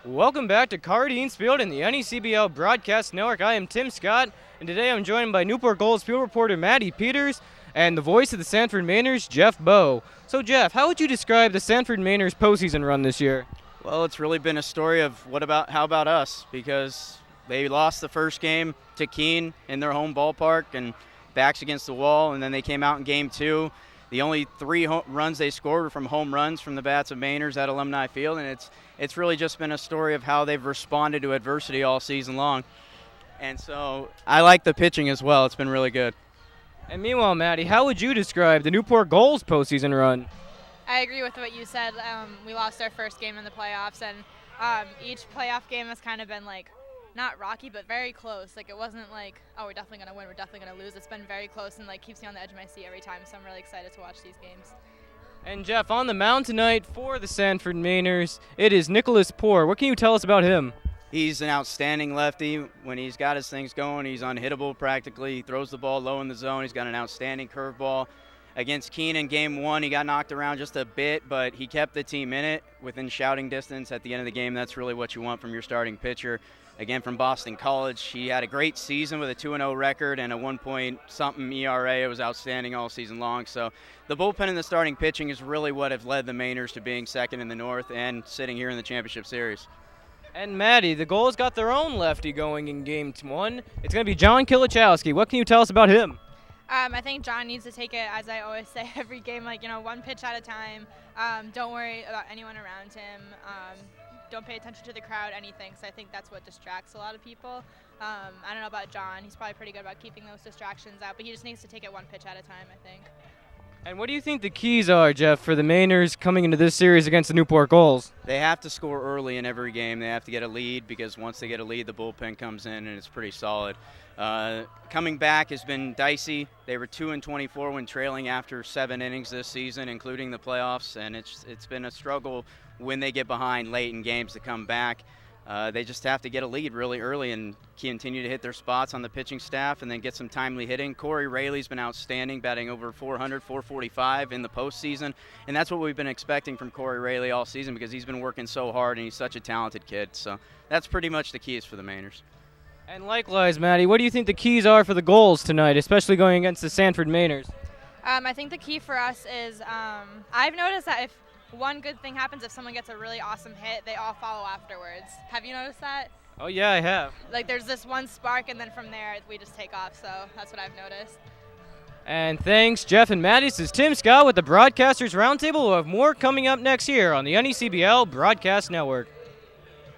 Welcome back to Cardines Field in the NECBL Broadcast Network. I am Tim Scott, and today I'm joined by Newport Gulls field reporter Maddie Peters and the voice of the Sanford Mainers, Jeff Bowe. So, Jeff, how would you describe the Sanford Mainers postseason run this year? Well, it's really been a story of how about us, because they lost the first game to Keene in their home ballpark and backs against the wall, and then they came out in game two. The only three runs they scored were from home runs from the bats of Mainers at Alumni Field, and it's really just been a story of how they've responded to adversity all season long. And so I like the pitching as well. It's been really good. And meanwhile, Maddie, how would you describe the Newport Gulls postseason run? I agree with what you said. We lost our first game in the playoffs, and each playoff game has kind of been not rocky, but very close. It wasn't like, oh, we're definitely going to win, we're definitely going to lose. It's been very close and keeps me on the edge of my seat every time, so I'm really excited to watch these games. And Jeff, on the mound tonight for the Sanford Mainers, it is Nicholas Poor. What can you tell us about him? He's an outstanding lefty. When he's got his things going, he's unhittable practically. He throws the ball low in the zone. He's got an outstanding curveball. Against Keene in game one, he got knocked around just a bit, but he kept the team in it within shouting distance at the end of the game. That's really what you want from your starting pitcher. Again, from Boston College, he had a great season with a 2-0 record and a 1-point-something ERA. It was outstanding all season long. So the bullpen and the starting pitching is really what have led the Mainers to being second in the North and sitting here in the championship series. And Maddie, the Gulls got their own lefty going in game one. It's going to be John Kilichowski. What can you tell us about him? I think John needs to take it, as I always say, every game, one pitch at a time. Don't worry about anyone around him. Don't pay attention to the crowd, anything. So I think that's what distracts a lot of people. I don't know about John. He's probably pretty good about keeping those distractions out, but he just needs to take it one pitch at a time, I think. And what do you think the keys are, Jeff, for the Mainers coming into this series against the Newport Gulls? They have to score early in every game. They have to get a lead, because once they get a lead, the bullpen comes in, and it's pretty solid. Coming back has been dicey. They were 2-24 when trailing after 7 innings this season, including the playoffs, and it's been a struggle when they get behind late in games to come back. They just have to get a lead really early and continue to hit their spots on the pitching staff and then get some timely hitting. Corey Rayleigh's been outstanding, batting over 400, 445 in the postseason, and that's what we've been expecting from Corey Rayleigh all season, because he's been working so hard and he's such a talented kid. So that's pretty much the keys for the Mainers. And likewise, Maddie, what do you think the keys are for the Gulls tonight, especially going against the Sanford Mainers? I think the key for us is I've noticed that if one good thing happens, if someone gets a really awesome hit, they all follow afterwards. Have you noticed that? Oh, yeah, I have. There's this one spark, and then from there, we just take off. So that's what I've noticed. And thanks, Jeff and Maddie. This is Tim Scott with the Broadcasters Roundtable. We'll have more coming up next year on the NECBL Broadcast Network.